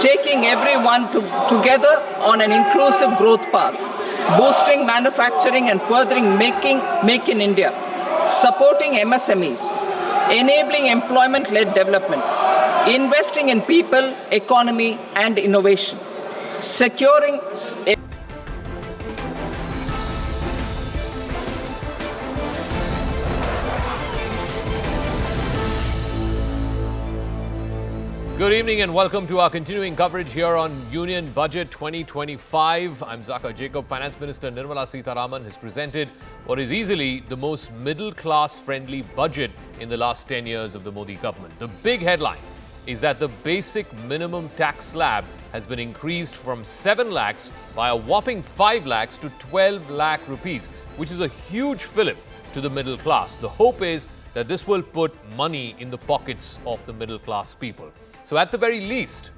taking everyone together on an inclusive growth path, boosting manufacturing and furthering Make in India, supporting MSMEs, enabling employment-led development, investing in people, economy and innovation, securing Good evening and welcome to our continuing coverage here on Union Budget 2025. I'm Zaka Jacob. Finance Minister Nirmala Sitharaman has presented what is easily the most middle-class friendly budget in the last 10 years of the Modi government. The big headline is that the basic minimum tax slab has been increased from 7 lakhs by a whopping 5 lakhs to 12 lakh rupees, which is a huge fillip to the middle class. The hope is that this will put money in the pockets of the middle class people. So at the very least,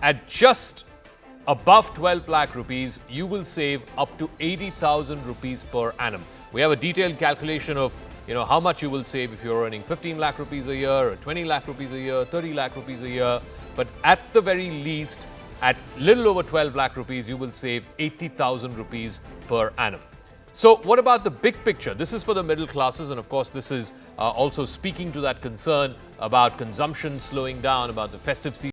at just above 12 lakh rupees, you will save up to 80,000 rupees per annum. We have a detailed calculation of how much you will save if you're earning 15 lakh rupees a year, or 20 lakh rupees a year, 30 lakh rupees a year. But at the very least, At little over 12 lakh rupees, you will save 80,000 rupees per annum. So what about the big picture? This is for the middle classes, and of course this is also speaking to that concern about consumption slowing down, about the festive season.